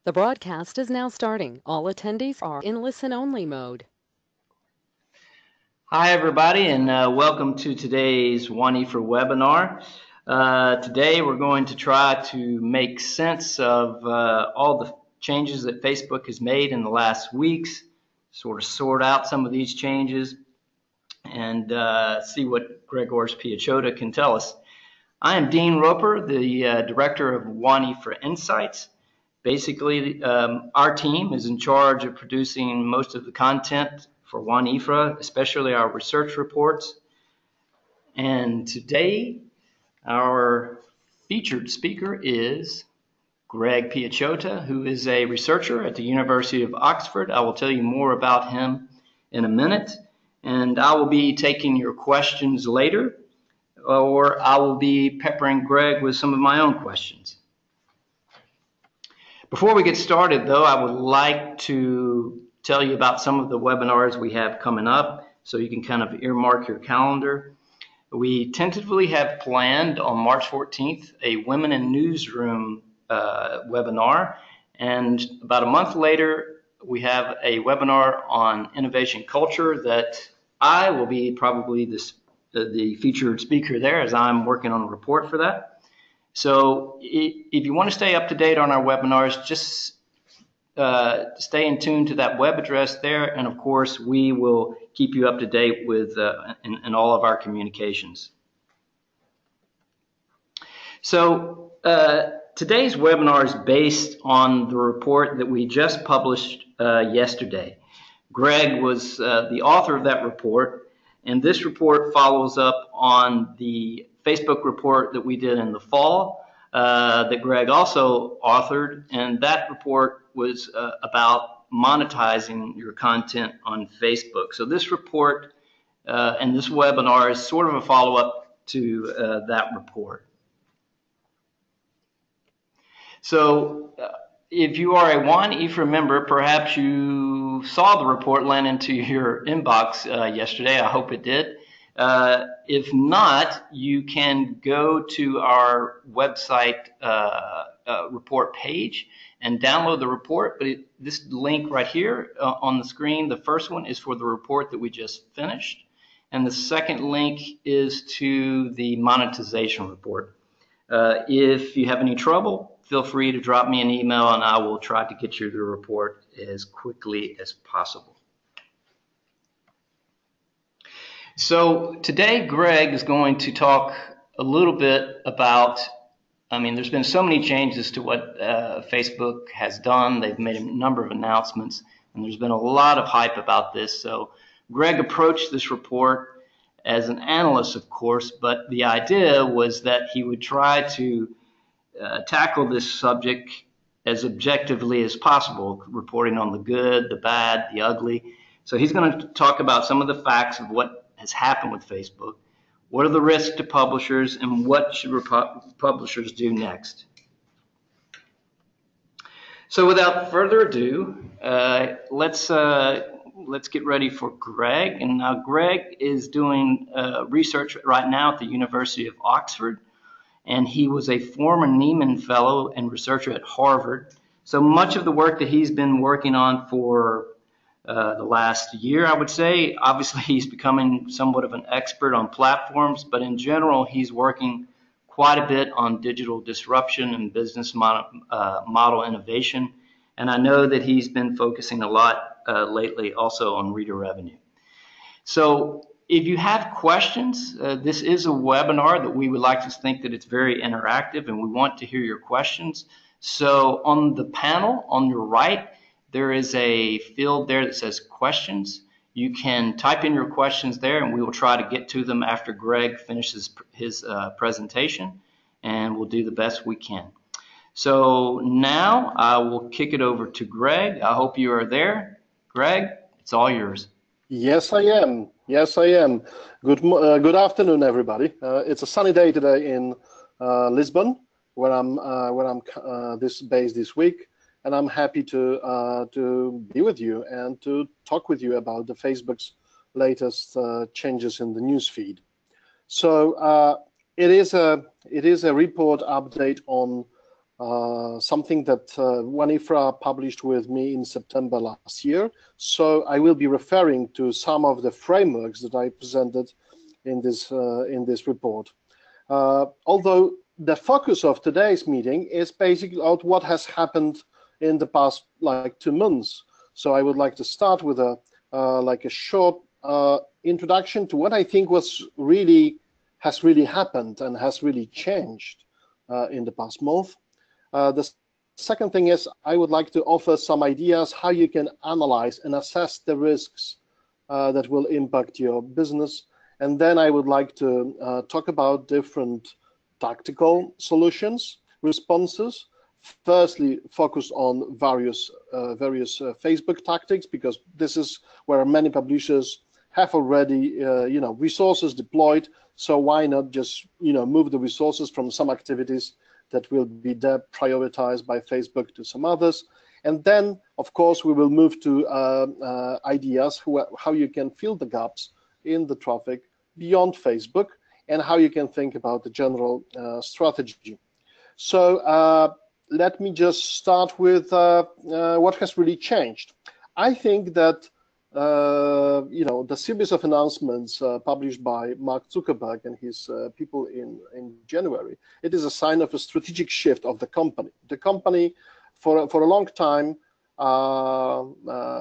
The broadcast is now starting. All attendees are in listen-only mode. Hi, everybody, and welcome to today's WAN-IFRA webinar. Today, we're going to try to make sense of all the changes that Facebook has made in the last weeks, sort of sort out some of these changes, and see what Grzegorz Piechota can tell us. I am Dean Roper, the Director of WAN-IFRA Insights. Basically, our team is in charge of producing most of the content for WAN-IFRA, especially our research reports. And today, our featured speaker is Greg Piechota, who is a researcher at the University of Oxford. I will tell you more about him in a minute, and I will be taking your questions later, or I will be peppering Greg with some of my own questions. Before we get started, though, I would like to tell you about some of the webinars we have coming up so you can kind of earmark your calendar. We tentatively have planned on March 14th a Women in Newsroom webinar, and about a month later we have a webinar on innovation culture that I will be probably the featured speaker there, as I'm working on a report for that. So if you want to stay up to date on our webinars, just stay in tune to that web address there, and of course we will keep you up to date with in all of our communications. So today's webinar is based on the report that we just published yesterday. Greg was the author of that report, and this report follows up on the Facebook report that we did in the fall that Greg also authored, and that report was about monetizing your content on Facebook. So this report and this webinar is sort of a follow-up to that report. So if you are a WAN-IFRA member, perhaps you saw the report land into your inbox yesterday. I hope it did. If not, you can go to our website report page and download the report. But this link right here on the screen, the first one is for the report that we just finished. And the second link is to the monetization report. If you have any trouble, feel free to drop me an email and I will try to get you the report as quickly as possible. So today, Greg is going to talk a little bit about, there's been so many changes to what Facebook has done. They've made a number of announcements, and there's been a lot of hype about this. So Greg approached this report as an analyst, of course, but the idea was that he would try to tackle this subject as objectively as possible, reporting on the good, the bad, the ugly. So he's going to talk about some of the facts of what has happened with Facebook, what are the risks to publishers, and what should publishers do next. So without further ado, let's get ready for Greg. And now Greg is doing research right now at the University of Oxford, and he was a former Nieman Fellow and researcher at Harvard. So much of the work that he's been working on for the last year, I would say, obviously he's becoming somewhat of an expert on platforms, but in general, he's working quite a bit on digital disruption and business model innovation. And I know that he's been focusing a lot lately also on reader revenue. So if you have questions, this is a webinar that we would like to think that it's very interactive, and we want to hear your questions. So on the panel on your right, there is a field there that says questions. You can type in your questions there, and we will try to get to them after Greg finishes his presentation, and we'll do the best we can. So now I will kick it over to Greg. I hope you are there. Greg, it's all yours. Yes, I am. Yes, I am. Good afternoon, everybody. It's a sunny day today in Lisbon, where I'm based this week. And I'm happy to be with you and to talk with you about the Facebook's latest changes in the newsfeed. So it is a report update on something that WAN-IFRA published with me in September last year. So I will be referring to some of the frameworks that I presented in this report. Although the focus of today's meeting is basically on what has happened in the past like 2 months. So I would like to start with a short introduction to what I think has really happened and has really changed in the past month. The second thing is I would like to offer some ideas how you can analyze and assess the risks that will impact your business. And then I would like to talk about different tactical solutions, responses. Firstly, focus on various Facebook tactics, because this is where many publishers have already resources deployed. So why not just move the resources from some activities that will be prioritized by Facebook to some others. And then, of course, we will move to ideas how you can fill the gaps in the traffic beyond Facebook and how you can think about the general strategy. So let me just start with what has really changed. I think that the series of announcements published by Mark Zuckerberg and his people in January, it is a sign of a strategic shift of the company. The company, for a long time,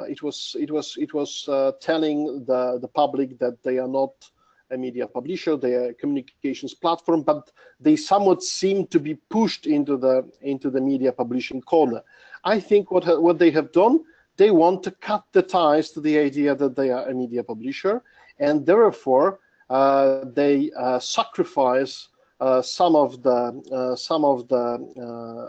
it was telling the public that they are not a media publisher, they are a communications platform, but they somewhat seem to be pushed into the media publishing corner. I think what they have done, they want to cut the ties to the idea that they are a media publisher, and therefore they sacrifice some of the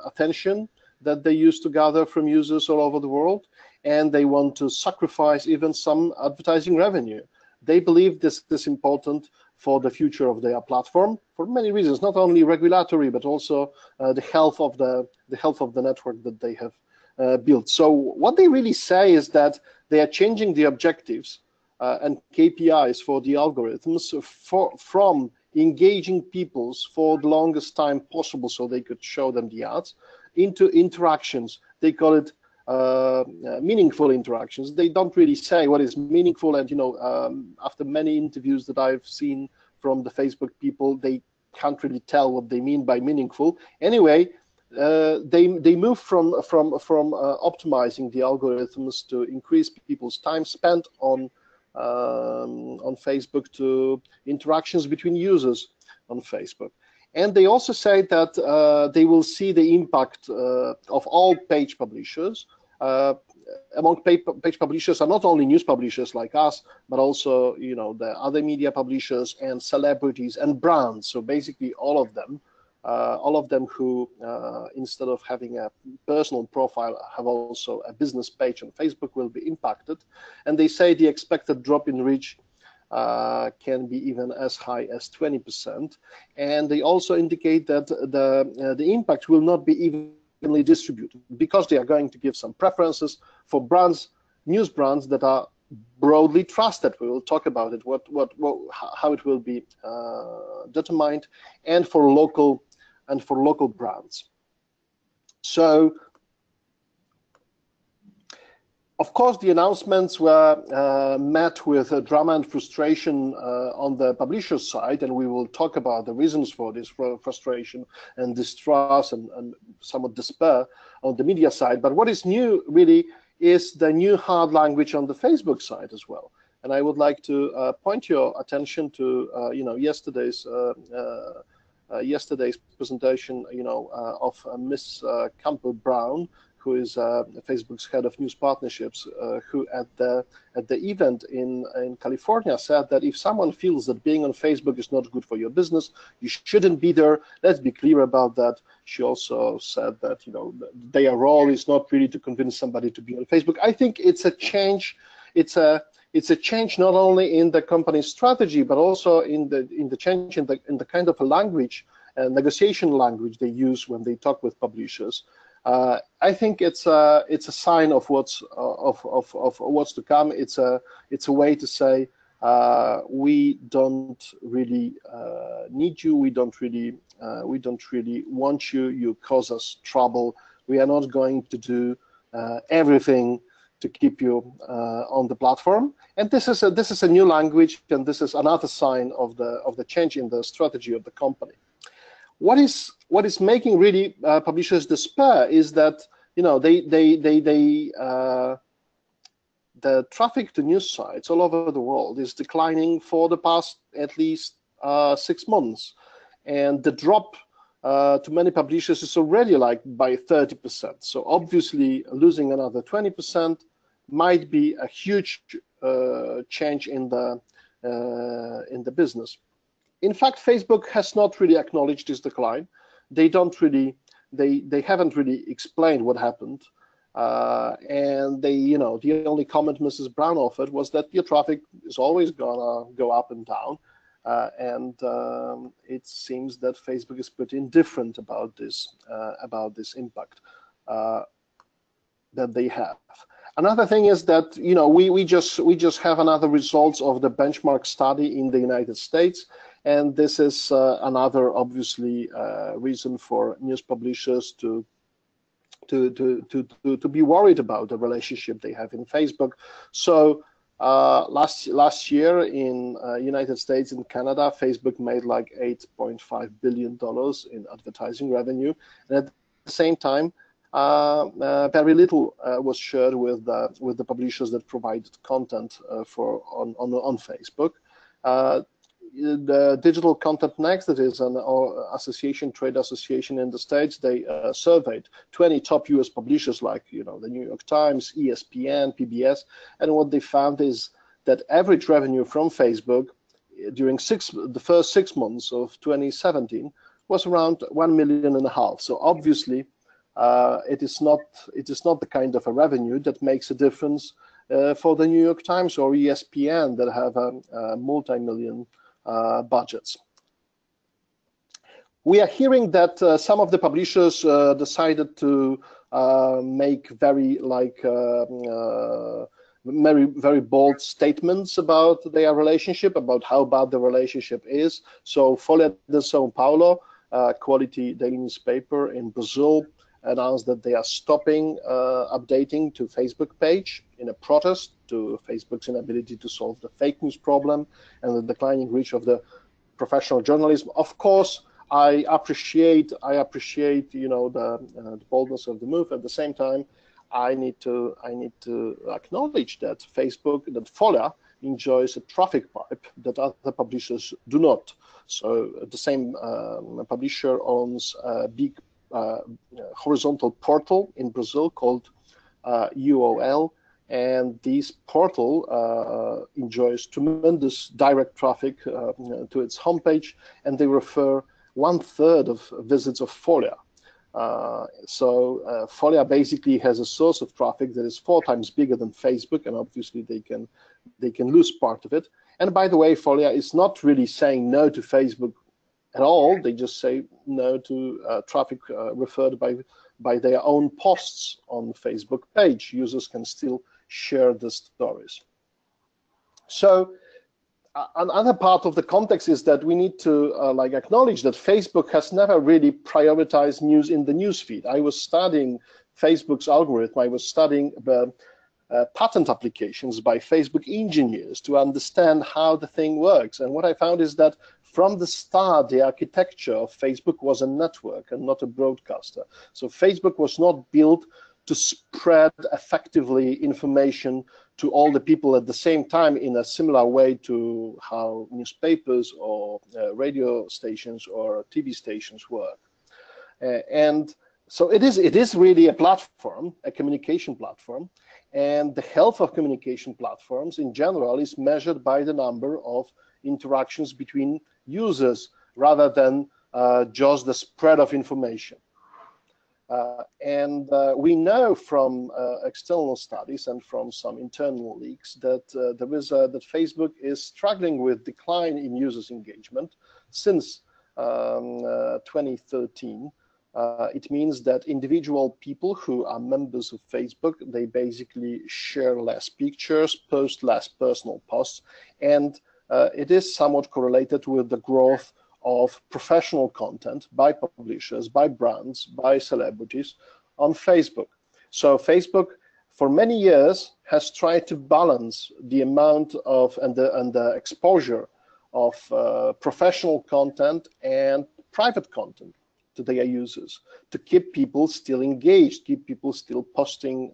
attention that they used to gather from users all over the world, and they want to sacrifice even some advertising revenue. They believe this is important for the future of their platform for many reasons, not only regulatory but also the health of the network that they have built. So what they really say is that they are changing the objectives and KPIs for the algorithms from engaging people for the longest time possible so they could show them the ads into interactions. They call it meaningful interactions. They don't really say what is meaningful, and after many interviews that I've seen from the Facebook people, they can't really tell what they mean by meaningful. Anyway, they move from optimizing the algorithms to increase people's time spent on Facebook to interactions between users on Facebook. And they also say that they will see the impact of all page publishers. Among page publishers are not only news publishers like us, but also the other media publishers and celebrities and brands. So basically all of them who instead of having a personal profile have also a business page on Facebook will be impacted. And they say the expected drop in reach can be even as high as 20%. And they also indicate that the impact will not be evenly distributed, because they are going to give some preferences for brands, news brands that are broadly trusted. We will talk about it, how it will be determined, and for local brands. So, of course, the announcements were met with drama and frustration on the publisher's side, and we will talk about the reasons for this frustration and distrust and somewhat despair on the media side. But what is new, really, is the new hard language on the Facebook side as well. And I would like to point your attention to yesterday's presentation, of Miss Campbell Brown, who is Facebook's head of news partnerships, who at the event in California said that if someone feels that being on Facebook is not good for your business, you shouldn't be there. Let's be clear about that. She also said that their role is not really to convince somebody to be on Facebook. I think it's a change. It's a change not only in the company's strategy, but also in the change in the kind of a language, negotiation language they use when they talk with publishers. I think it's a sign of what's to come. It's a way to say we don't really need you. We don't really want you. You cause us trouble. We are not going to do everything to keep you on the platform. And this is a new language, and this is another sign of the change in the strategy of the company. What is making really publishers despair is that the traffic to news sites all over the world is declining for the past at least 6 months, and the drop to many publishers is already like by 30%. So obviously losing another 20% might be a huge change in the business. In fact, Facebook has not really acknowledged this decline. They haven't really explained what happened, and the only comment Mrs. Brown offered was that your traffic is always gonna go up and down, and it seems that Facebook is pretty indifferent about this impact that they have. Another thing is that we just have another results of the benchmark study in the United States, and this is another obviously reason for news publishers to be worried about the relationship they have in Facebook. So last year in United States and Canada, Facebook made like $8.5 billion in advertising revenue, and at the same time, very little was shared with the publishers that provided content on Facebook. The Digital Content Next, that is an trade association in the States, they surveyed 20 top US publishers like the New York Times, ESPN, PBS, and what they found is that average revenue from Facebook during the first 6 months of 2017 was around 1.5 million. So obviously, it is not the kind of a revenue that makes a difference for the New York Times or ESPN that have a multi-million budgets. We are hearing that some of the publishers decided to make very bold statements about their relationship, about how bad the relationship is. So Folha de São Paulo, quality daily newspaper in Brazil, announced that they are stopping updating to Facebook page in a protest to Facebook's inability to solve the fake news problem and the declining reach of the professional journalism. Of course, I appreciate the boldness of the move. At the same time, I need to acknowledge that Folha enjoys a traffic pipe that other publishers do not. So the same publisher owns a big horizontal portal in Brazil called UOL, and this portal enjoys tremendous direct traffic to its homepage, and they refer 1/3 of visits of Folha. So Folha basically has a source of traffic that is 4 times bigger than Facebook, and obviously they can lose part of it. And by the way, Folha is not really saying no to Facebook at all. They just say no to traffic referred by their own posts on the Facebook page. Users can still share the stories. So another part of the context is that we need to acknowledge that Facebook has never really prioritized news in the newsfeed. I was studying Facebook's algorithm. I was studying the patent applications by Facebook engineers to understand how the thing works. And what I found is that from the start, the architecture of Facebook was a network and not a broadcaster. So Facebook was not built to spread effectively information to all the people at the same time in a similar way to how newspapers or radio stations or TV stations work. And so it is really a platform, a communication platform, and the health of communication platforms in general is measured by the number of interactions between users rather than just the spread of information. And we know from external studies and from some internal leaks that that Facebook is struggling with decline in users' engagement since 2013. It means that individual people who are members of Facebook, they basically share less pictures, post less personal posts, and it is somewhat correlated with the growth of professional content by publishers, by brands, by celebrities on Facebook. So Facebook, for many years, has tried to balance the amount of and the exposure of professional content and private content to their users, to keep people still engaged, keep people still posting,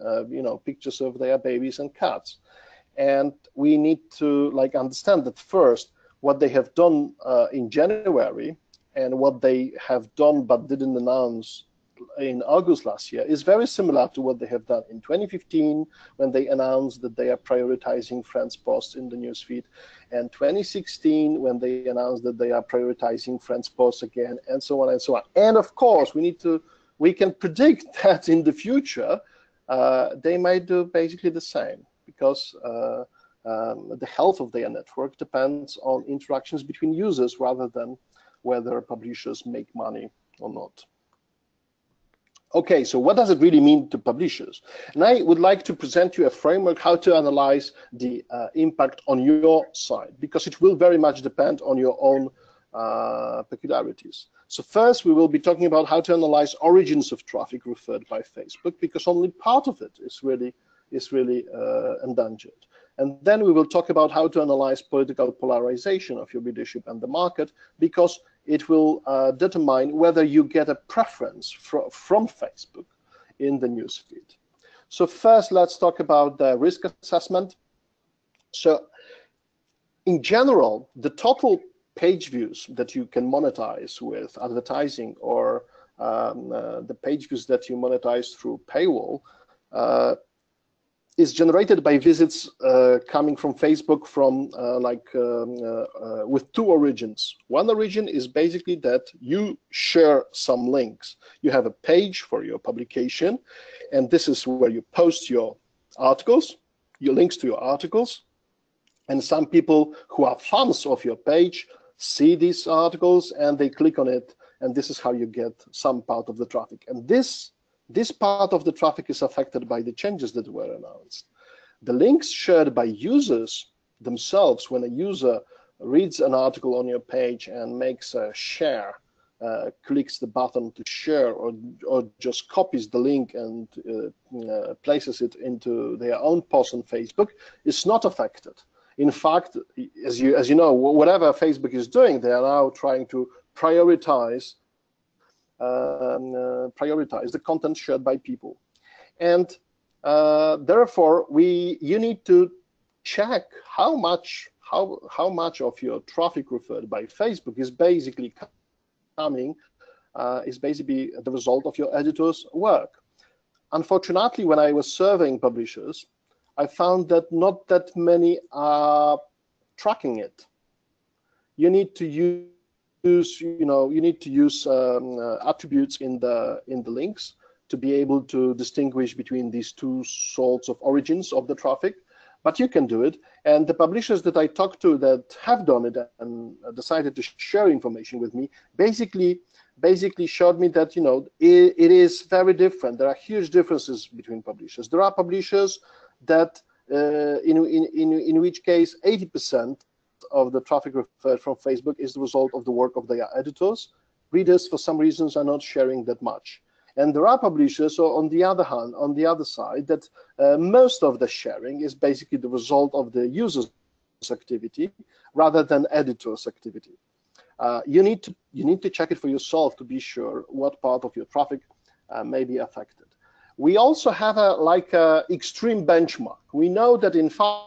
pictures of their babies and cats. And we need to understand that first, what they have done in January and what they have done but didn't announce in August last year is very similar to what they have done in 2015 when they announced that they are prioritizing friends posts in the newsfeed, and 2016 when they announced that they are prioritizing friends posts again, and so on and so on. And of course, we can predict that in the future they might do basically the same, because the health of their network depends on interactions between users rather than whether publishers make money or not. Okay, so what does it really mean to publishers? And I would like to present you a framework how to analyze the impact on your side, because it will very much depend on your own peculiarities. So first, we will be talking about how to analyze origins of traffic referred by Facebook, because only part of it is really endangered. And then we will talk about how to analyze political polarization of your readership and the market, because it will determine whether you get a preference from Facebook in the newsfeed. So first, let's talk about the risk assessment. So in general, the total page views that you can monetize with advertising, or the page views that you monetize through paywall, is generated by visits coming from Facebook from with two origins. One origin is basically that you share some links. You have a page for your publication, and this is where you post your articles, your links to your articles, and some people who are fans of your page see these articles and they click on it, and this is how you get some part of the traffic. And this part of the traffic is affected by the changes that were announced. The links shared by users themselves, when a user reads an article on your page and makes a share, clicks the button to share, or just copies the link and places it into their own post on Facebook, is not affected. In fact, as you know, whatever Facebook is doing, they are now trying to prioritize the content shared by people, and therefore you need to check how much of your traffic referred by Facebook is basically coming the result of your editor's work. Unfortunately, when I was surveying publishers, I found that not that many are tracking it. You need to use attributes in the links to be able to distinguish between these two sorts of origins of the traffic, but you can do it. And the publishers that I talked to that have done it and decided to share information with me basically showed me that it is very different. There are huge differences between publishers. There are publishers that in which case 80% of the traffic referred from Facebook is the result of the work of their editors. Readers, for some reasons, are not sharing that much. And there are publishers, so on the other hand, on the other side, that most of the sharing is basically the result of the user's activity rather than editor's activity. You need to check it for yourself to be sure what part of your traffic may be affected. We also have a extreme benchmark. We know that in 5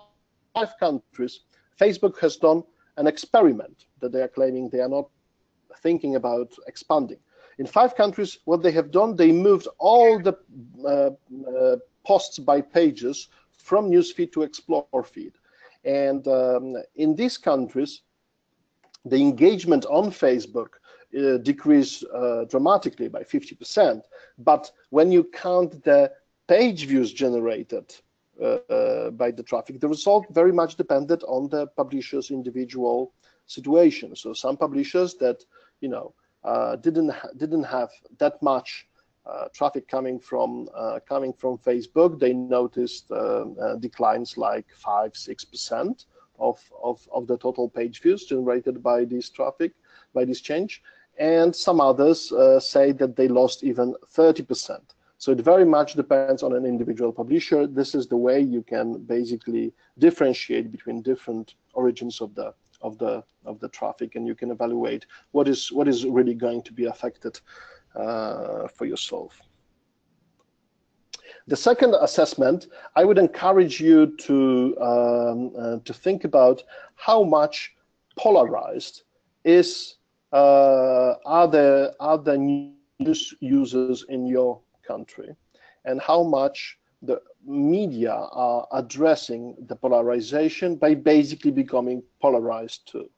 countries, Facebook has done an experiment that they are claiming they are not thinking about expanding. In 5 countries, what they have done, they moved all the posts by pages from newsfeed to Explore feed. And in these countries, the engagement on Facebook decreased dramatically by 50%. But when you count the page views generated by the traffic, the result very much depended on the publisher's individual situation. So some publishers that didn't have that much traffic coming from Facebook. They noticed declines like 5-6% of the total page views generated by this traffic, by this change. And some others say that they lost even 30%. So it very much depends on an individual publisher. This is the way you can basically differentiate between different origins of the traffic, and you can evaluate what is really going to be affected for yourself. The second assessment, I would encourage you to think about how much polarized are the news users in your country, and how much the media are addressing the polarization by basically becoming polarized too.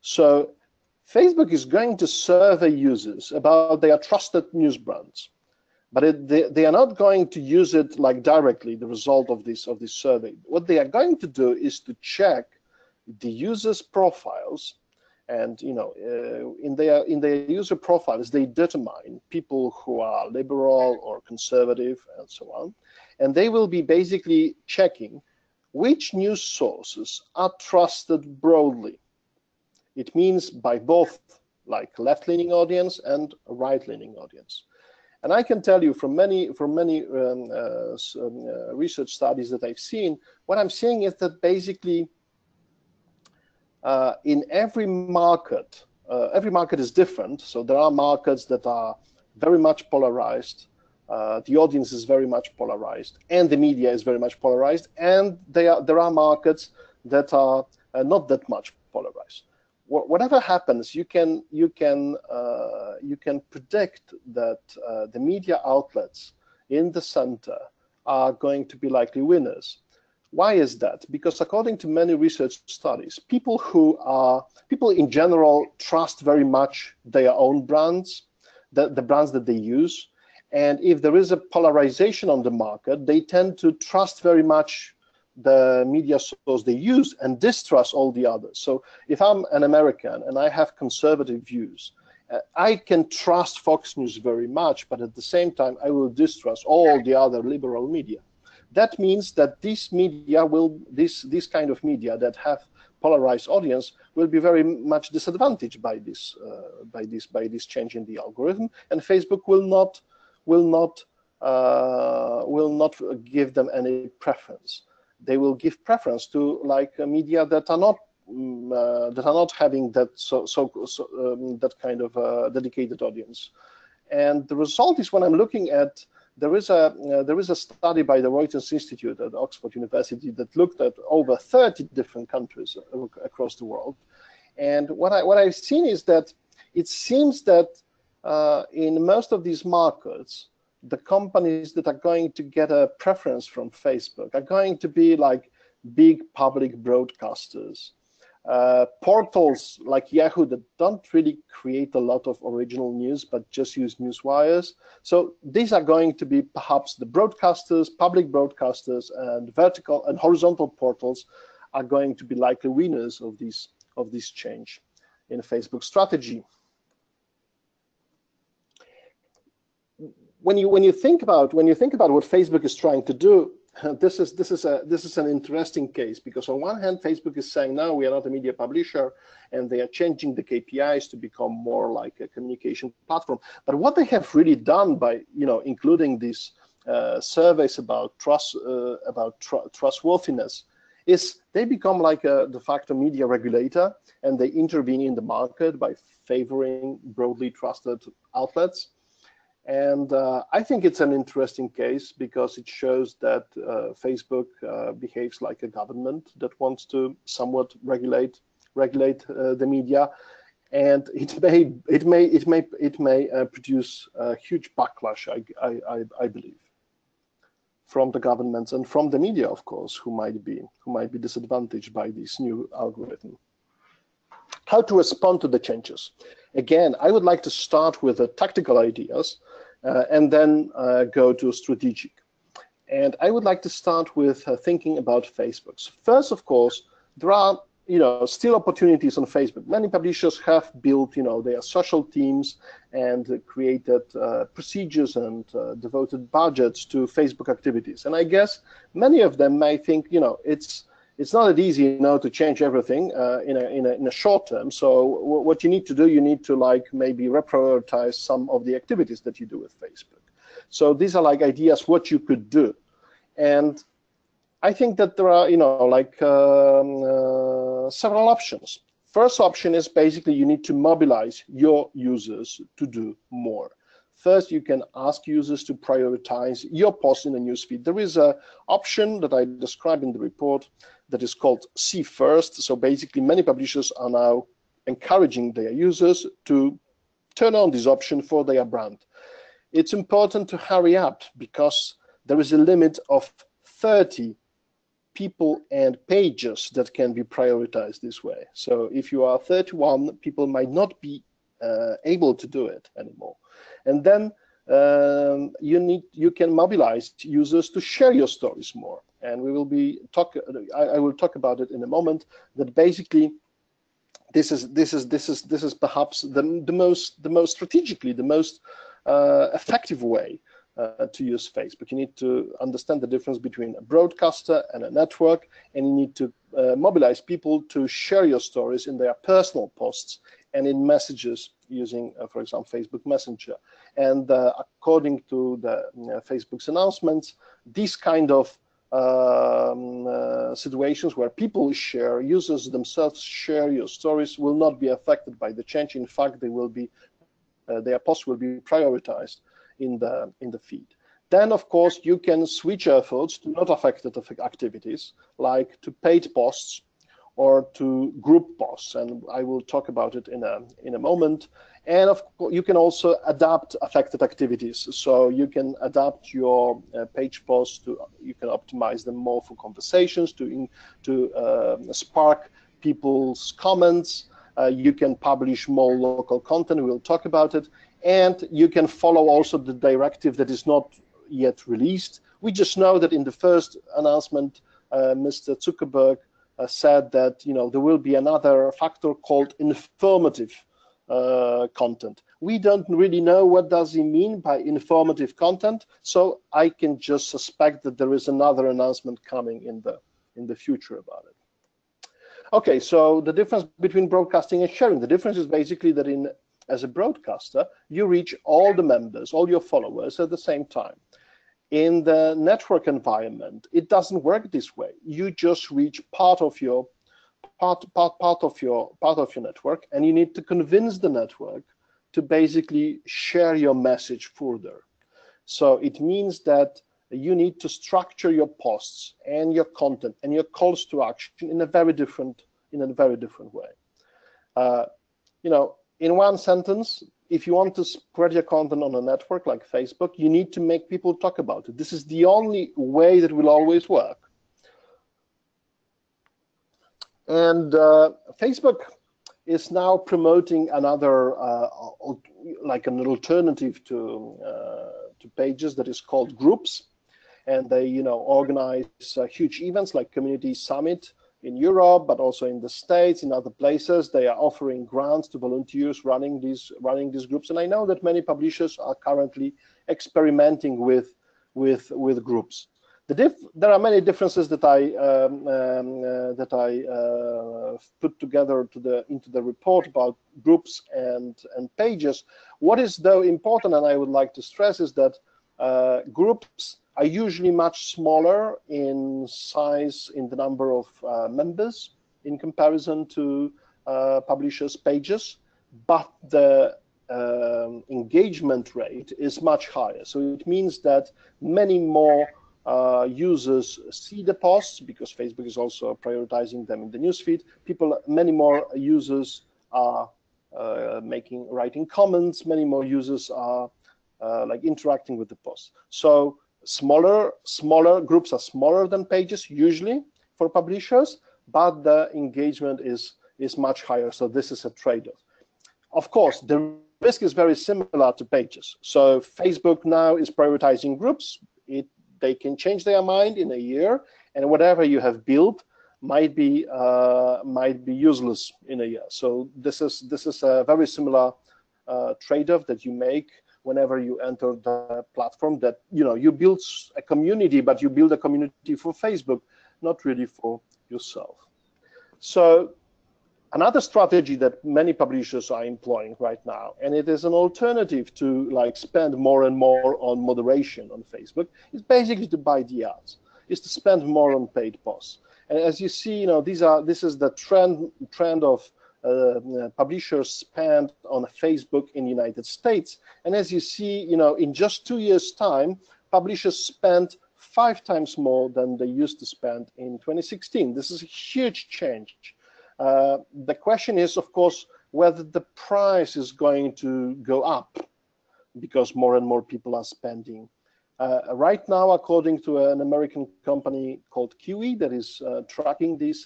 So Facebook is going to survey users about their trusted news brands, but they are not going to use it like directly, the result of this survey. What they are going to do is to check the users' profiles, and in their user profiles, they determine people who are liberal or conservative and so on, and they will be basically checking which news sources are trusted broadly. It means by both like left-leaning audience and a right-leaning audience. And I can tell you from many research studies that I've seen, what I'm seeing is that basically in every market is different. So there are markets that are very much polarized, the audience is very much polarized, and the media is very much polarized, and there are markets that are not that much polarized. Whatever happens, you can predict that the media outlets in the center are going to be likely winners. Why is that? Because according to many research studies, people in general trust very much their own brands, the brands that they use, and if there is a polarization on the market, they tend to trust very much the media source they use and distrust all the others. So if I'm an American and I have conservative views, I can trust Fox News very much, but at the same time, I will distrust all the other liberal media. That means that this kind of media that have polarized audience will be very much disadvantaged by this change in the algorithm, and Facebook will not give them any preference. They will give preference to like media that are not having that that kind of dedicated audience. And the result is, when I'm looking at, there is a study by the Reuters Institute at Oxford University that looked at over 30 different countries across the world. And what I've seen is that it seems that in most of these markets, the companies that are going to get a preference from Facebook are going to be like big public broadcasters, portals like Yahoo that don't really create a lot of original news but just use news wires. So these are going to be perhaps the broadcasters, public broadcasters, and vertical and horizontal portals are going to be likely winners of this change in Facebook strategy. When you think about what Facebook is trying to do, this is an interesting case, because on one hand, Facebook is saying, no, we are not a media publisher, and they are changing the KPIs to become more like a communication platform. But what they have really done by including these surveys about trustworthiness is they become like a de facto media regulator, and they intervene in the market by favoring broadly trusted outlets. And I think it's an interesting case because it shows that Facebook behaves like a government that wants to somewhat regulate the media, and it may produce a huge backlash, I believe, from the governments and from the media, of course, who might be disadvantaged by this new algorithm. How to respond to the changes? Again, I would like to start with the tactical ideas and then go to strategic. And I would like to start with thinking about Facebook. So first, of course, there are still opportunities on Facebook. Many publishers have built, their social teams and created procedures and devoted budgets to Facebook activities. And I guess many of them may think, it's not that easy, to change everything in a short term. So what you need to do, you need to maybe reprioritize some of the activities that you do with Facebook. So these are ideas what you could do. And I think that there are, several options. First option is basically you need to mobilize your users to do more. First, you can ask users to prioritize your post in the newsfeed. There is an option that I described in the report that is called See First. So basically, many publishers are now encouraging their users to turn on this option for their brand. It's important to hurry up because there is a limit of 30 people and pages that can be prioritized this way. So if you are 31, people might not be able to do it anymore. And then you can mobilize users to share your stories more. And we will be I will talk about it in a moment. That basically, this is perhaps the most strategically the most effective way to use Facebook. You need to understand the difference between a broadcaster and a network, and you need to mobilize people to share your stories in their personal posts and in messages using, for example, Facebook Messenger. And according to the Facebook's announcements, these kind of situations where people share, users themselves share your stories, will not be affected by the change. In fact, they will be their posts will be prioritized in the feed. Then, of course, you can switch efforts to not affected activities, like to paid posts or to group posts, and I will talk about it in a moment. And of course, you can also adapt affected activities. So you can adapt your page posts you can optimize them more for conversations, to spark people's comments. You can publish more local content. We'll talk about it. And you can follow also the directive that is not yet released. We just know that in the first announcement, Mr. Zuckerberg said that there will be another factor called informative content. We don't really know what does he mean by informative content, so I can just suspect that there is another announcement coming in the future about it. Okay, so the difference between broadcasting and sharing. The difference is basically that as a broadcaster, you reach all the members, all your followers at the same time. In the network environment, it doesn't work this way. You just reach part of your network, and you need to convince the network to basically share your message further. So it means that you need to structure your posts and your content and your calls to action in a very different way. In one sentence, if you want to spread your content on a network like Facebook, you need to make people talk about it. This is the only way that will always work. And Facebook is now promoting another, like an alternative to pages that is called groups. And they, organize huge events like Community Summit in Europe, but also in the States, in other places. They are offering grants to volunteers running these groups. And I know that many publishers are currently experimenting with groups. There are many differences that I put together into the report about groups and pages. What is though important, and I would like to stress, is that groups are usually much smaller in size, in the number of members in comparison to publishers' pages, but the engagement rate is much higher. So it means that many more users see the posts, because Facebook is also prioritizing them in the newsfeed. Many more users are writing comments. Many more users are interacting with the posts. So smaller groups are smaller than pages usually for publishers, but the engagement is much higher. So this is a trade-off. Of course, the risk is very similar to pages. So Facebook now is prioritizing groups. They can change their mind in a year, and whatever you have built might be useless in a year. So this is a very similar trade-off that you make whenever you enter the platform. That you build a community, but you build a community for Facebook, not really for yourself. So another strategy that many publishers are employing right now, and it is an alternative to like spend more and more on moderation on Facebook, is basically to buy the ads, is to spend more on paid posts. And as you see, this is the trend of publishers spend on Facebook in the United States. And as you see, in just 2 years' time, publishers spent 5 times more than they used to spend in 2016. This is a huge change. The question is, of course, whether the price is going to go up because more and more people are spending. Right now, according to an American company called QE that is tracking these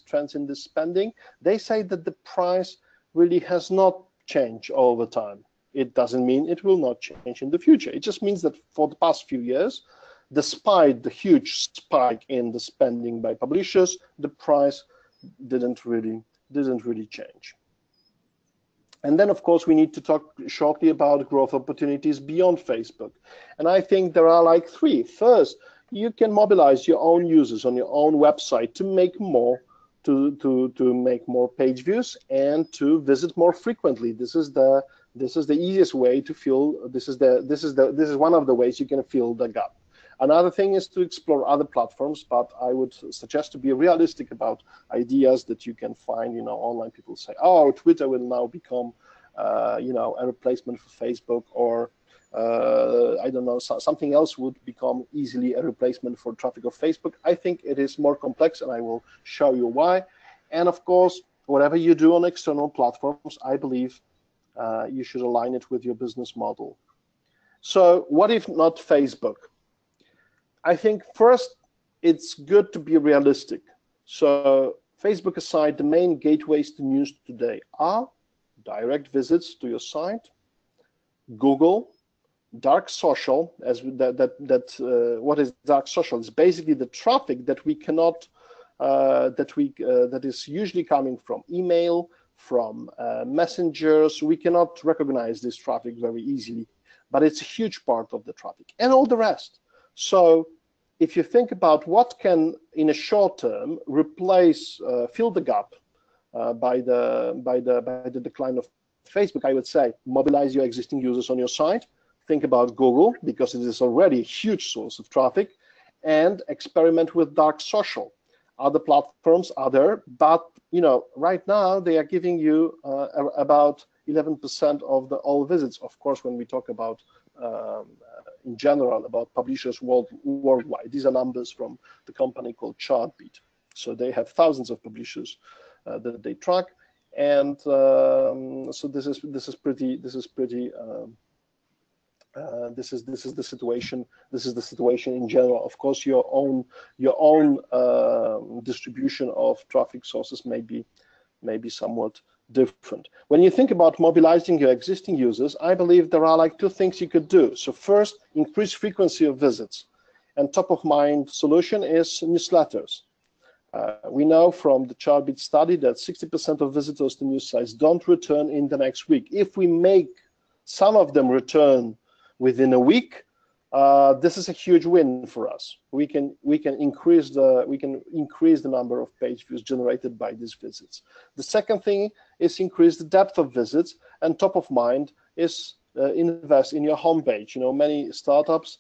trends in this spending, they say that the price really has not changed over time. It doesn't mean it will not change in the future. It just means that for the past few years, despite the huge spike in the spending by publishers, the price didn't really change. And then, of course, we need to talk shortly about growth opportunities beyond Facebook. And I think there are like 3. First, you can mobilize your own users on your own website to make more make more page views and to visit more frequently. This is the easiest way to fill. This is one of the ways you can fill the gap. Another thing is to explore other platforms, but I would suggest to be realistic about ideas that you can find. Online people say, "Oh, Twitter will now become, a replacement for Facebook," or I don't know, something else would become easily a replacement for traffic of Facebook. I think it is more complex, and I will show you why. And of course, whatever you do on external platforms, I believe you should align it with your business model. So, what if not Facebook? I think first, it's good to be realistic. So Facebook aside, the main gateways to news today are direct visits to your site, Google, dark social. What is dark social? It's basically the traffic that we cannot, that is usually coming from email, from messengers. We cannot recognize this traffic very easily, but it's a huge part of the traffic, and all the rest. So if you think about what can, in a short term, replace, fill the gap by the decline of Facebook, I would say mobilize your existing users on your site. Think about Google, because it is already a huge source of traffic, and experiment with dark social. Other platforms are there, but right now they are giving you about 11% of all visits. Of course, when we talk about in general about publishers worldwide, these are numbers from the company called Chartbeat. So they have thousands of publishers that they track, and so this is the situation. This is the situation in general. Of course, your own distribution of traffic sources may be somewhat different. When you think about mobilizing your existing users, I believe there are like 2 things you could do. So first, increase frequency of visits, and top of mind solution is newsletters. We know from the Chartbeat study that 60% of visitors to news sites don't return in the next week. If we make some of them return within a week, this is a huge win for us. We can increase the number of page views generated by these visits. The second thing is increase the depth of visits, and top of mind is invest in your homepage. Many startups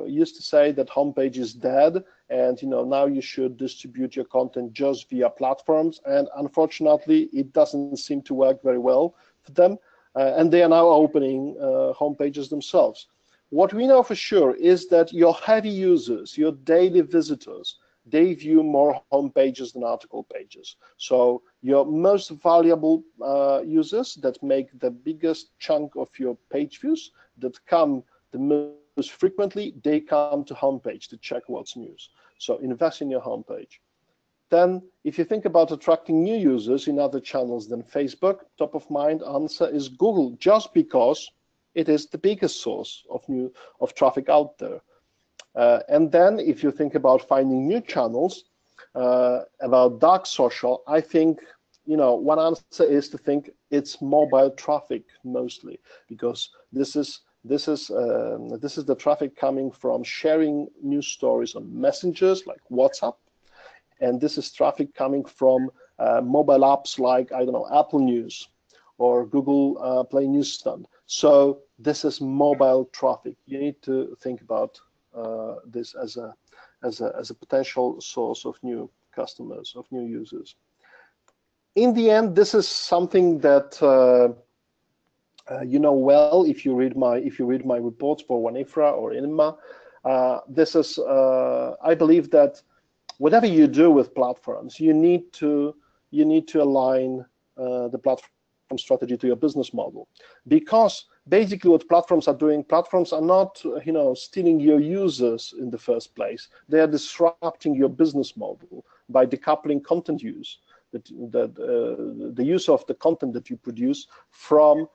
used to say that homepage is dead, and now you should distribute your content just via platforms, and unfortunately it doesn't seem to work very well for them, and they are now opening homepages themselves. What we know for sure is that your heavy users, your daily visitors, they view more home pages than article pages. So your most valuable users that make the biggest chunk of your page views, that come the most frequently, they come to homepage to check what's news. So invest in your homepage. Then, if you think about attracting new users in other channels than Facebook, top of mind answer is Google, just because it is the biggest source of traffic out there. And then, if you think about finding new channels, about dark social, I think, one answer is to think it's mobile traffic mostly, because this is the traffic coming from sharing news stories on messengers like WhatsApp, and this is traffic coming from mobile apps like, I don't know, Apple News or Google Play Newsstand. So this is mobile traffic. You need to think about this as a potential source of new customers, of new users. In the end, this is something that you know well if you read my reports for WAN-IFRA or INMA. This is I believe that whatever you do with platforms, you need to align the platform strategy to your business model, because basically what platforms are doing, platforms are not stealing your users in the first place. They are disrupting your business model by decoupling content use, the use of the content that you produce from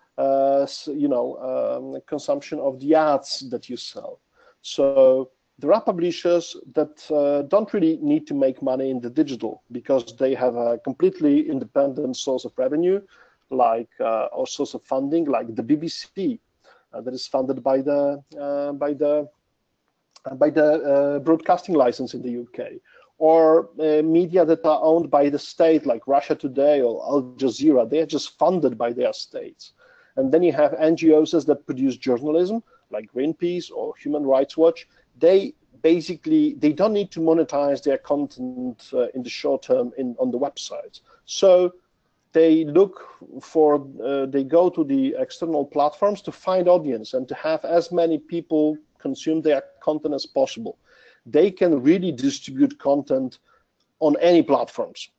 consumption of the ads that you sell. So there are publishers that don't really need to make money in the digital, because they have a completely independent source of revenue, like or source of funding, like the BBC, that is funded by the broadcasting license in the UK, or media that are owned by the state, like Russia Today or Al Jazeera. They are just funded by their states. And then you have NGOs that produce journalism, like Greenpeace or Human Rights Watch. They don't need to monetize their content in the short term on the websites. So they look for, they go to the external platforms to find audience and to have as many people consume their content as possible. They can really distribute content on any platforms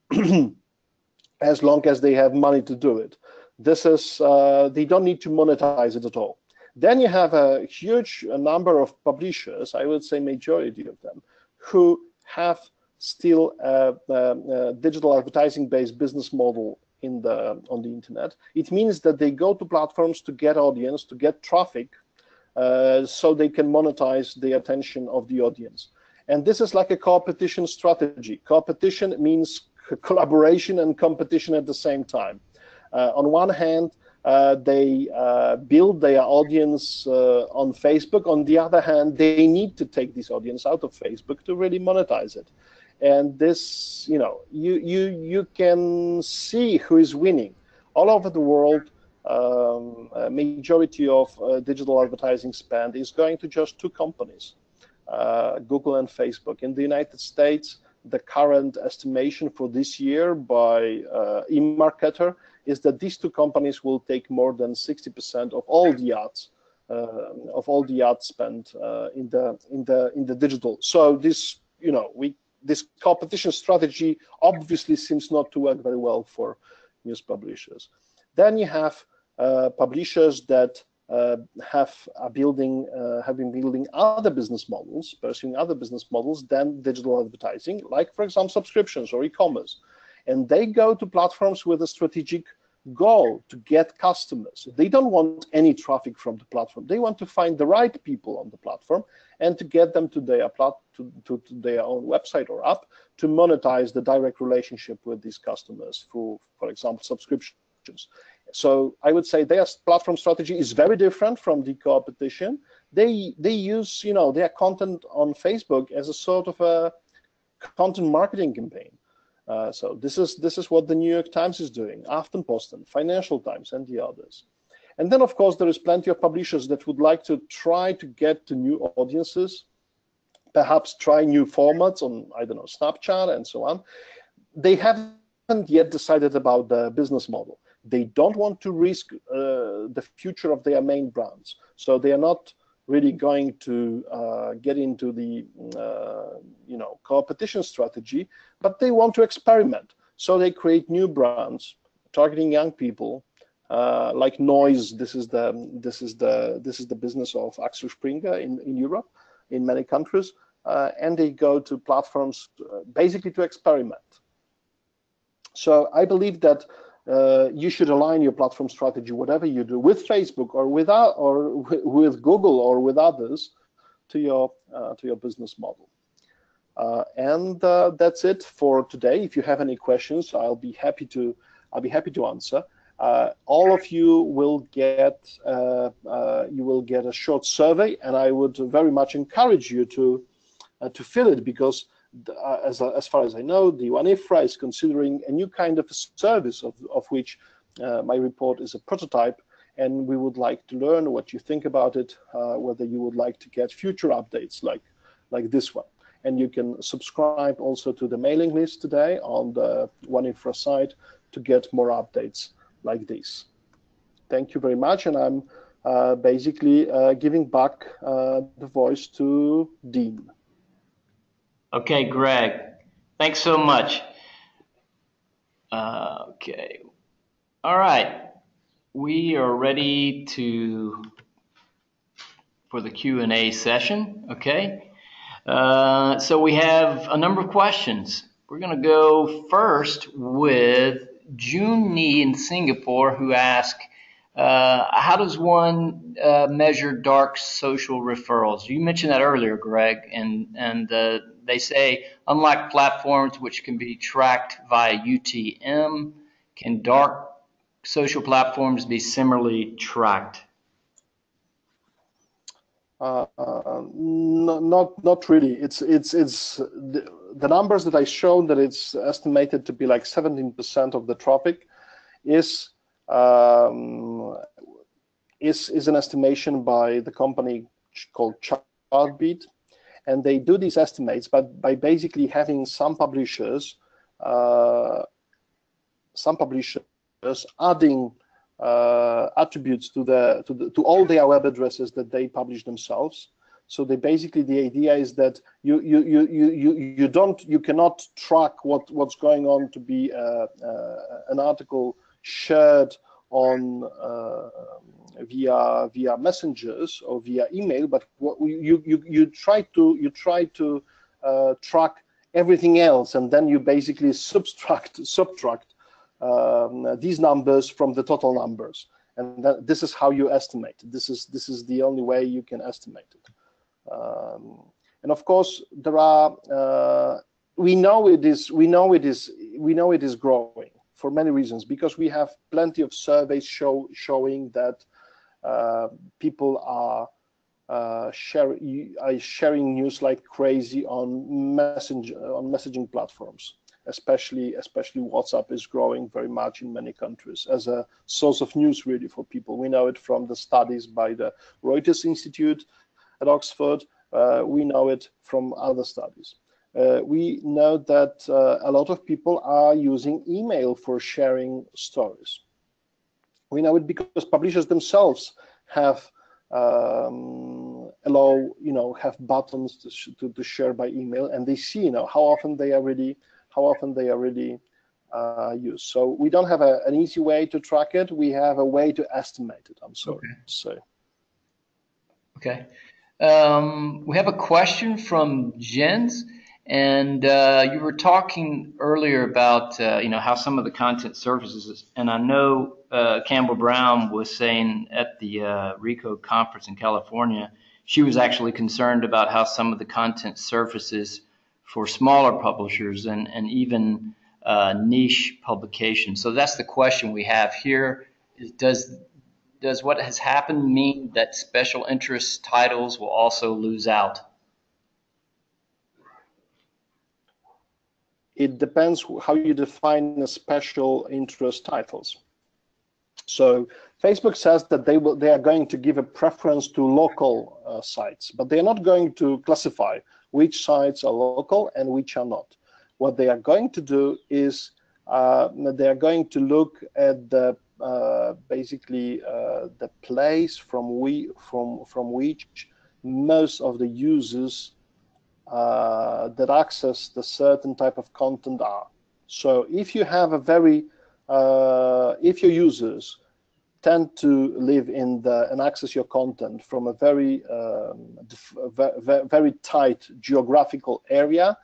as long as they have money to do it. This is, they don't need to monetize it at all. Then you have a huge number of publishers, I would say majority of them, who have still a digital advertising-based business model on the internet. It means that they go to platforms to get audience, to get traffic, so they can monetize the attention of the audience. And this is like a competition strategy. Competition means collaboration and competition at the same time. On one hand, they build their audience on Facebook. On the other hand, they need to take this audience out of Facebook to really monetize it. And this, you can see who is winning. All over the world, a majority of digital advertising spend is going to just two companies, Google and Facebook. In the United States, the current estimation for this year by eMarketer is that these two companies will take more than 60% of all the ad spend in the digital. So this, this competition strategy obviously seems not to work very well for news publishers. Then you have publishers that have been building other business models, pursuing other business models than digital advertising, like, for example, subscriptions or e-commerce. And they go to platforms with a strategic goal to get customers. They don't want any traffic from the platform. They want to find the right people on the platform and to get them to their to their own website or app to monetize the direct relationship with these customers through, for example, subscriptions. So I would say their platform strategy is very different from the competition. They use their content on Facebook as a sort of a content marketing campaign. So this is what the New York Times is doing, Aftenposten, Financial Times, and the others. And then, of course, there is plenty of publishers that would like to try to get to new audiences, perhaps try new formats on, I don't know, Snapchat and so on. They haven't yet decided about the business model. They don't want to risk the future of their main brands. So they are not really going to get into the competition strategy, but they want to experiment. So they create new brands targeting young people, like Noise. This is the business of Axel Springer in Europe, in many countries, and they go to platforms basically to experiment. So I believe that you should align your platform strategy, whatever you do, with Facebook or with Google or with others, to your business model. That's it for today. If you have any questions, I'll be happy to answer. All of you will get a short survey, and I would very much encourage you to fill it, because as far as I know, the WAN-IFRA is considering a new kind of service of which my report is a prototype, and we would like to learn what you think about it, whether you would like to get future updates like this one. And you can subscribe also to the mailing list today on the WAN-IFRA site to get more updates like this. Thank you very much, and I'm basically giving back the voice to Dean. Okay, Greg, thanks so much. Okay, all right, we are ready for the Q&A session. Okay, so we have a number of questions. We're going to go first with June Nee in Singapore, who asked, how does one measure dark social referrals? You mentioned that earlier, Greg, and they say, unlike platforms which can be tracked via UTM, can dark social platforms be similarly tracked? Not really. It's the numbers that I showed, that it's estimated to be like 17% of the traffic is an estimation by the company called Chartbeat, and they do these estimates by basically having some publishers adding attributes to all their web addresses that they publish themselves. So they basically, the idea is that you cannot track what's going on to be an article shared on via messengers or via email, but what you try to track everything else, and then you basically subtract these numbers from the total numbers, and this is how you estimate. This is the only way you can estimate it. And of course, there are we know it is growing for many reasons, because we have plenty of surveys showing that people are sharing news like crazy on messaging platforms. Especially WhatsApp is growing very much in many countries as a source of news, really, for people. We know it from the studies by the Reuters Institute at Oxford. We know it from other studies. We know that a lot of people are using email for sharing stories. We know it because publishers themselves have have buttons to share by email, and they see how often they are really used. So we don't have an easy way to track it. We have a way to estimate it, I'm sorry to say. Okay. We have a question from Jens, and you were talking earlier about how some of the content surfaces, and I know Campbell Brown was saying at the RICO conference in California, she was actually concerned about how some of the content surfaces for smaller publishers and even niche publications. So that's the question we have here. Does what has happened mean that special interest titles will also lose out? It depends how you define the special interest titles. So Facebook says that they are going to give a preference to local sites, but they're not going to classify which sites are local and which are not. What they are going to do is they are going to look at the basically the place from which most of the users that access the certain type of content are. So if you have a very if your users tend to live in and access your content from a very very tight geographical area,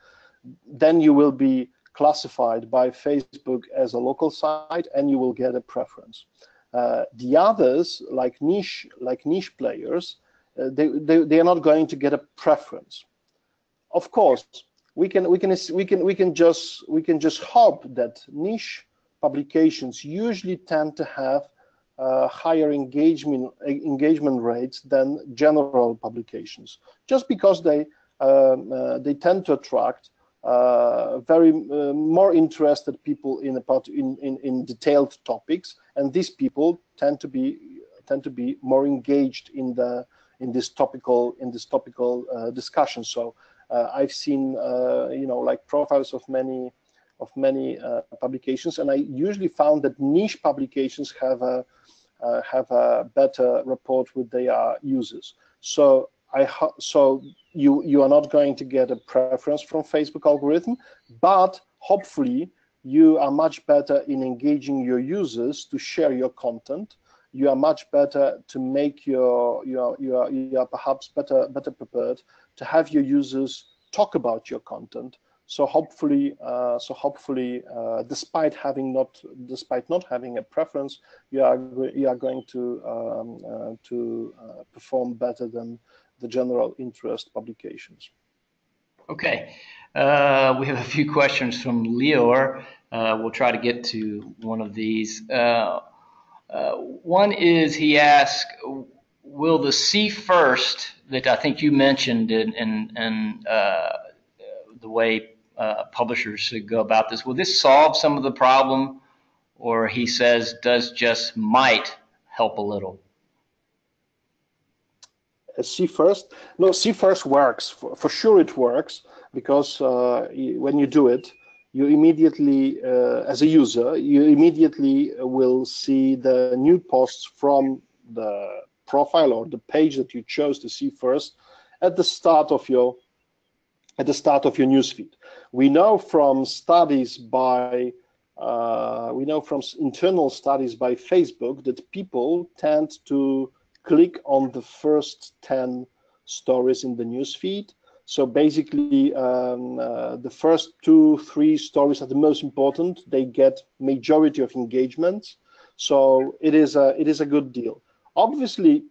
then you will be classified by Facebook as a local site, and you will get a preference. The others, like niche players, they are not going to get a preference. Of course, we can just hope that niche publications usually tend to have higher engagement rates than general publications, just because they tend to attract very more interested people in detailed topics, and these people tend to be more engaged in this topical discussion. So I've seen like profiles of many publications, and I usually found that niche publications have a better rapport with their users. So you are not going to get a preference from Facebook algorithm, but hopefully you are much better in engaging your users to share your content. You are much better to make you are perhaps better prepared to have your users talk about your content. So hopefully, despite not having a preference, you are going to perform better than the general interest publications. Okay, we have a few questions from Leor. We'll try to get to one of these. One is, he asked, will the see first that I think you mentioned in the way publishers should go about this, will this solve some of the problem, or he says does just might help a little? See first? No, see first works. For sure it works, because when you do it, you immediately, as a user, you immediately will see the new posts from the profile or the page that you chose to see first at the start of your newsfeed. We know from internal studies by Facebook that people tend to click on the first 10 stories in the newsfeed. So basically, the first 2-3 stories are the most important. They get majority of engagements. So it is a good deal. Obviously,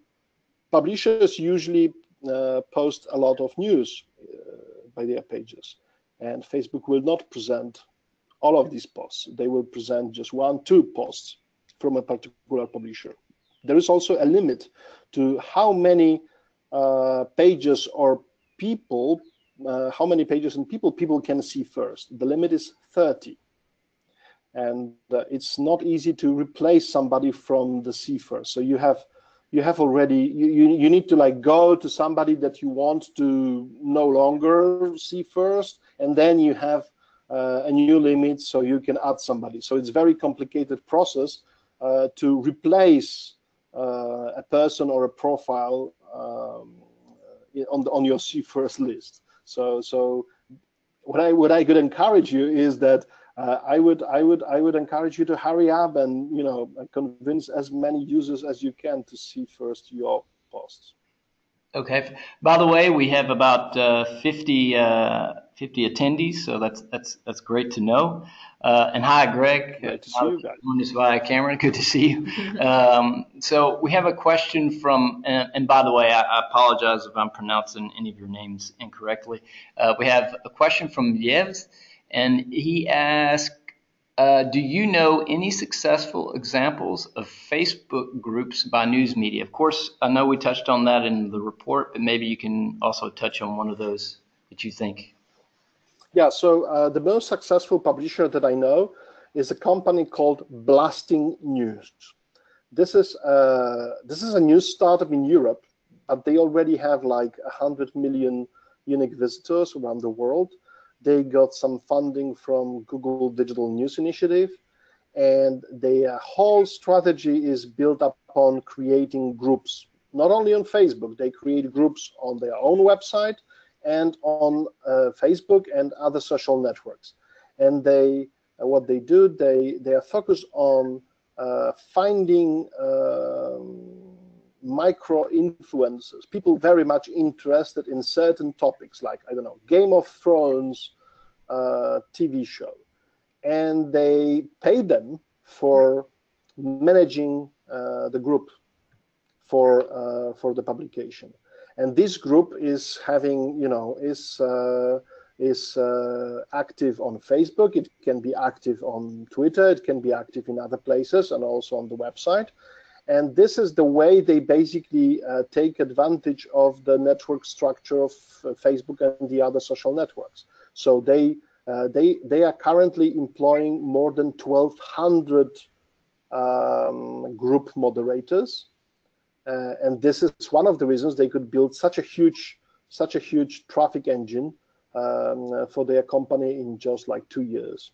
publishers usually post a lot of news by their pages, and Facebook will not present all of these posts. They will present just 1-2 posts from a particular publisher. There is also a limit to how many pages or people, how many pages and people can see first. The limit is 30, and it's not easy to replace somebody from the see first. So you need to like go to somebody that you want to no longer see first, and then you have a new limit, so you can add somebody. So it's a very complicated process to replace a person or a profile on your see first list. So what I could encourage you is that I would encourage you to hurry up and convince as many users as you can to see first your posts. Okay. By the way, we have about 50 attendees, so that's great to know. And hi, Greg. Great to see you guys. Doing this via camera. Good to see you. So we have a question from, and by the way, I apologize if I'm pronouncing any of your names incorrectly. We have a question from Yevs, and he asked, do you know any successful examples of Facebook groups by news media? Of course, I know we touched on that in the report, but maybe you can also touch on one of those that you think. Yeah, so the most successful publisher that I know is a company called Blasting News. This is a news startup in Europe, but they already have like 100 million unique visitors around the world. They got some funding from Google Digital News Initiative, and their whole strategy is built upon creating groups. Not only on Facebook, they create groups on their own website and on Facebook and other social networks. And what they do, they are focused on finding micro influencers, people very much interested in certain topics, like, I don't know, Game of Thrones TV show, and they pay them for managing the group for the publication. And this group is having, is active on Facebook, it can be active on Twitter, it can be active in other places, and also on the website. And this is the way they basically take advantage of the network structure of Facebook and the other social networks. So they are currently employing more than 1,200 group moderators, and this is one of the reasons they could build such a huge traffic engine for their company in just like 2 years.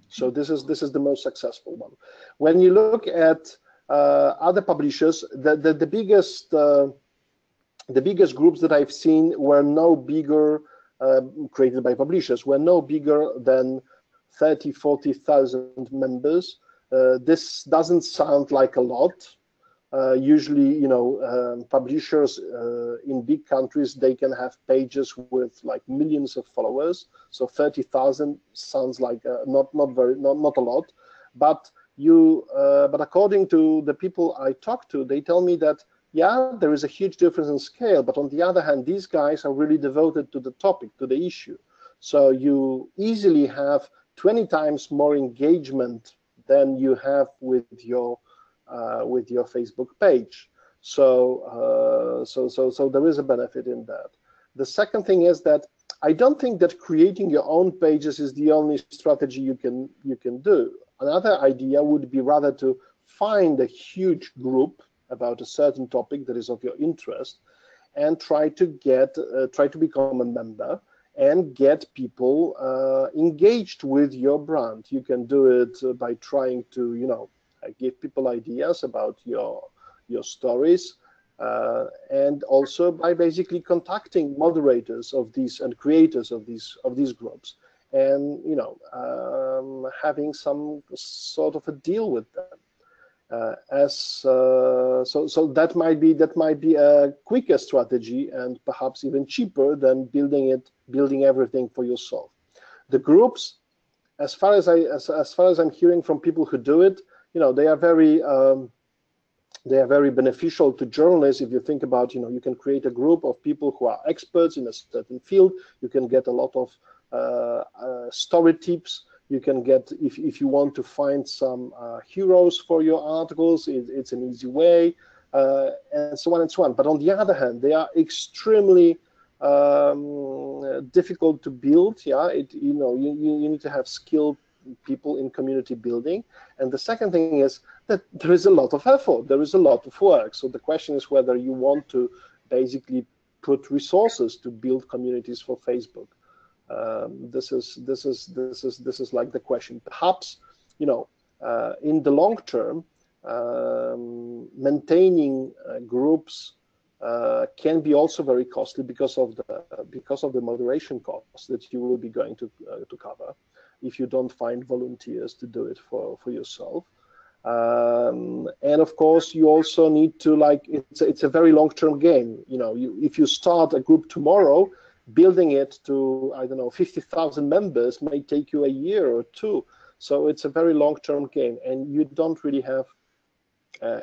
So this is the most successful one. When you look at other publishers, the biggest groups that I've seen were no bigger, created by publishers, were no bigger than 30,000-40,000 members. This doesn't sound like a lot. Usually, you know, publishers in big countries, they can have pages with like millions of followers. So 30,000 sounds like not a lot, but according to the people I talk to, they tell me that yeah, there is a huge difference in scale, but on the other hand, these guys are really devoted to the topic, to the issue. So you easily have 20 times more engagement than you have with your Facebook page. So there is a benefit in that. The second thing is that I don't think that creating your own pages is the only strategy you can do. Another idea would be rather to find a huge group about a certain topic that is of your interest, and try to become a member and get people engaged with your brand. You can do it by trying to, you know, give people ideas about your stories, and also by basically contacting moderators of these and creators of these groups, and you know, having some sort of a deal with them. So that might be a quicker strategy, and perhaps even cheaper than building everything for yourself. The groups, as far as I'm hearing from people who do it, you know, they are very beneficial to journalists. If you think about, you know, you can create a group of people who are experts in a certain field. You can get a lot of story tips. You can get, if you want to find some heroes for your articles, it's an easy way, and so on and so on. But on the other hand, they are extremely difficult to build. Yeah, you know, you need to have skilled people in community building. And the second thing is that there is a lot of effort, there is a lot of work. So the question is whether you want to basically put resources to build communities for Facebook. This is like the question. Perhaps, you know, in the long term, maintaining groups can be also very costly because of the moderation costs that you will be going to cover if you don't find volunteers to do it for yourself. And of course, you also need to, like, it's a very long-term game. You know, if you start a group tomorrow, building it to, I don't know, 50,000 members may take you a year or two. So it's a very long-term game, and you don't really have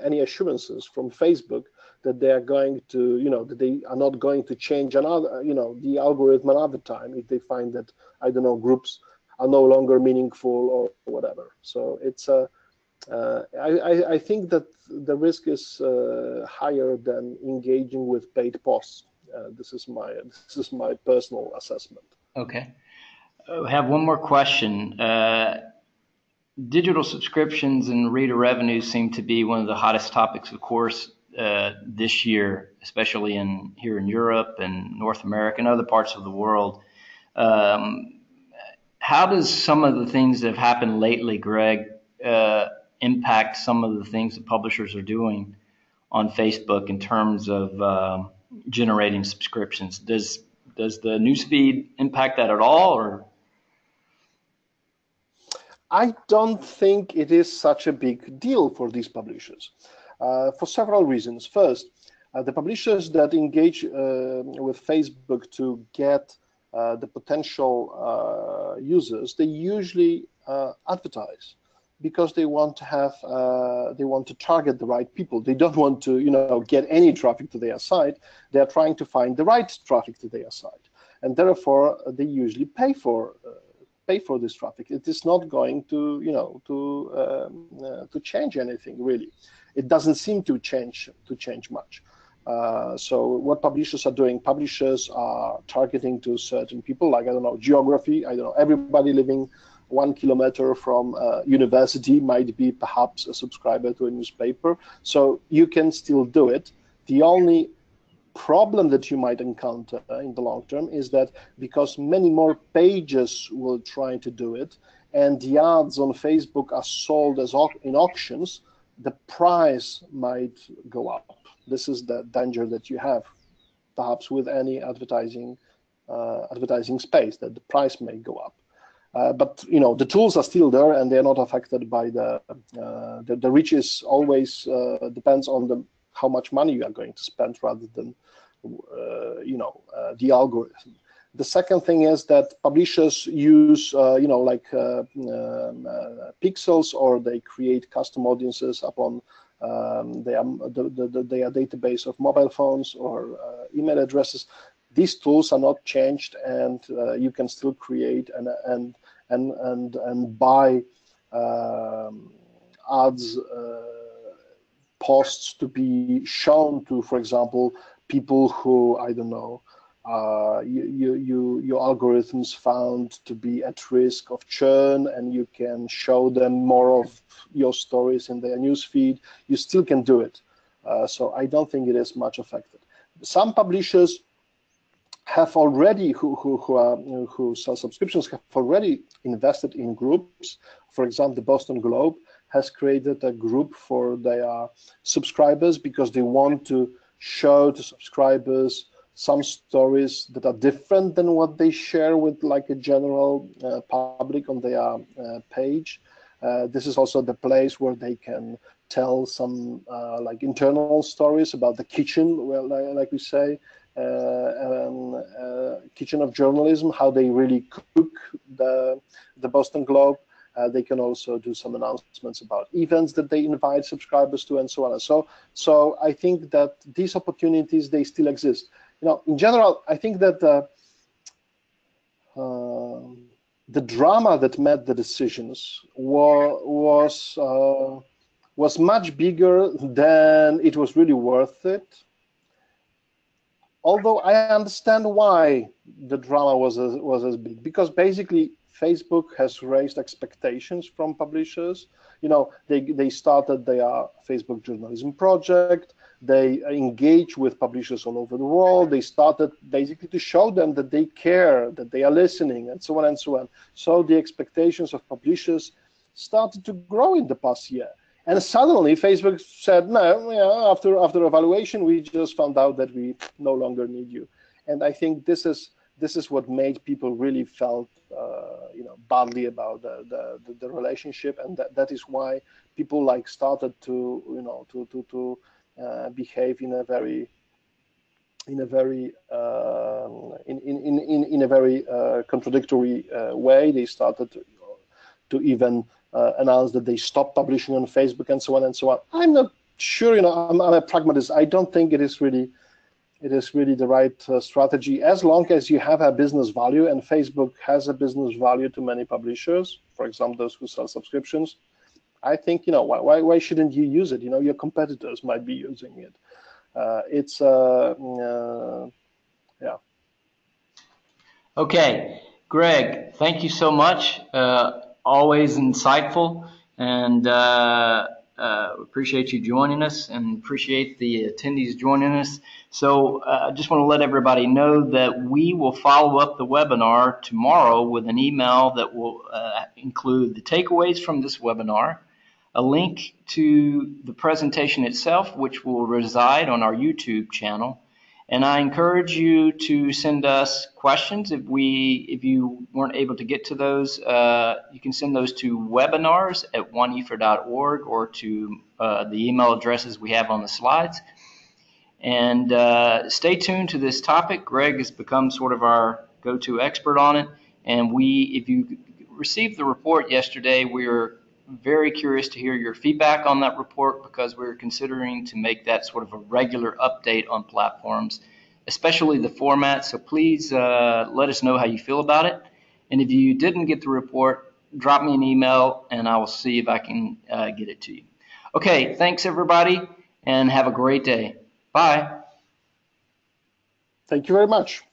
any assurances from Facebook that they are going to, you know, that they are not going to change another, you know, the algorithm another time if they find that, I don't know, groups are no longer meaningful or whatever. So it's I think that the risk is higher than engaging with paid posts. This is my personal assessment. Okay. I have one more question. Digital subscriptions and reader revenues seem to be one of the hottest topics, of course, this year, especially here in Europe and North America and other parts of the world. How does some of the things that have happened lately, Greg, impact some of the things that publishers are doing on Facebook in terms of generating subscriptions? Does the newsfeed impact that at all, or? I don't think it is such a big deal for these publishers for several reasons. First, the publishers that engage with Facebook to get the potential users, they usually advertise because they want to have they want to target the right people. They don't want to, you know, get any traffic to their site. They are trying to find the right traffic to their site. and therefore they usually pay for this traffic. It is not going to, to change anything really. It doesn't seem to change much. So what publishers are doing, publishers are targeting to certain people, like, I don't know, geography. I don't know, everybody living 1 kilometer from university might be perhaps a subscriber to a newspaper. So you can still do it. The only problem that you might encounter in the long term is that because many more pages will try to do it, and the ads on Facebook are sold as in auctions, the price might go up. This is the danger that you have, perhaps with any advertising space, that the price may go up. But the tools are still there, and they're not affected by the reach. Is always depends on how much money you are going to spend rather than the algorithm. The second thing is that publishers use pixels, or they create custom audiences upon their database of mobile phones or email addresses. These tools are not changed, and you can still create and buy ads, posts to be shown to, for example, people who, I don't know, your algorithms found to be at risk of churn, and you can show them more of your stories in their newsfeed. You still can do it. So I don't think it is much affected. Some publishers have already, who sell subscriptions, have already invested in groups. For example, the Boston Globe has created a group for their subscribers because they want to show to subscribers some stories that are different than what they share with like a general public on their page. This is also the place where they can tell some like internal stories about the kitchen, well, like we say, kitchen of journalism, how they really cook the Boston Globe. They can also do some announcements about events that they invite subscribers to, and so on. And so I think that these opportunities, they still exist. In general, I think that the drama that met the decisions was much bigger than it was really worth it. Although I understand why the drama was as big, because basically Facebook has raised expectations from publishers. They started their Facebook journalism project. They engage with publishers all over the world. They started basically to show them that they care, that they are listening, and so on and so on. So the expectations of publishers started to grow in the past year. And suddenly Facebook said, no, after evaluation, we just found out that we no longer need you. And I think this is what made people really felt badly about the relationship, and that is why people started to behave in a very contradictory way. They started to even announce that they stopped publishing on Facebook, and so on and so on. I'm not sure. I'm a pragmatist. I don't think it is really the right strategy, as long as you have a business value, and Facebook has a business value to many publishers, for example, those who sell subscriptions. I think, why shouldn't you use it? Your competitors might be using it. Yeah. Okay, Greg, thank you so much. Always insightful, and appreciate you joining us, and appreciate the attendees joining us. So I just want to let everybody know that we will follow up the webinar tomorrow with an email that will include the takeaways from this webinar, a link to the presentation itself, which will reside on our YouTube channel. And I encourage you to send us questions. If you weren't able to get to those, you can send those to webinars@WAN-IFRA.org, or to the email addresses we have on the slides. And stay tuned to this topic. Greg has become sort of our go-to expert on it. And if you received the report yesterday, we were very curious to hear your feedback on that report, because we're considering to make that sort of a regular update on platforms especially the format. So please let us know how you feel about it. And if you didn't get the report, drop me an email and I will see if I can get it to you. Okay, thanks everybody and have a great day. Bye. Thank you very much.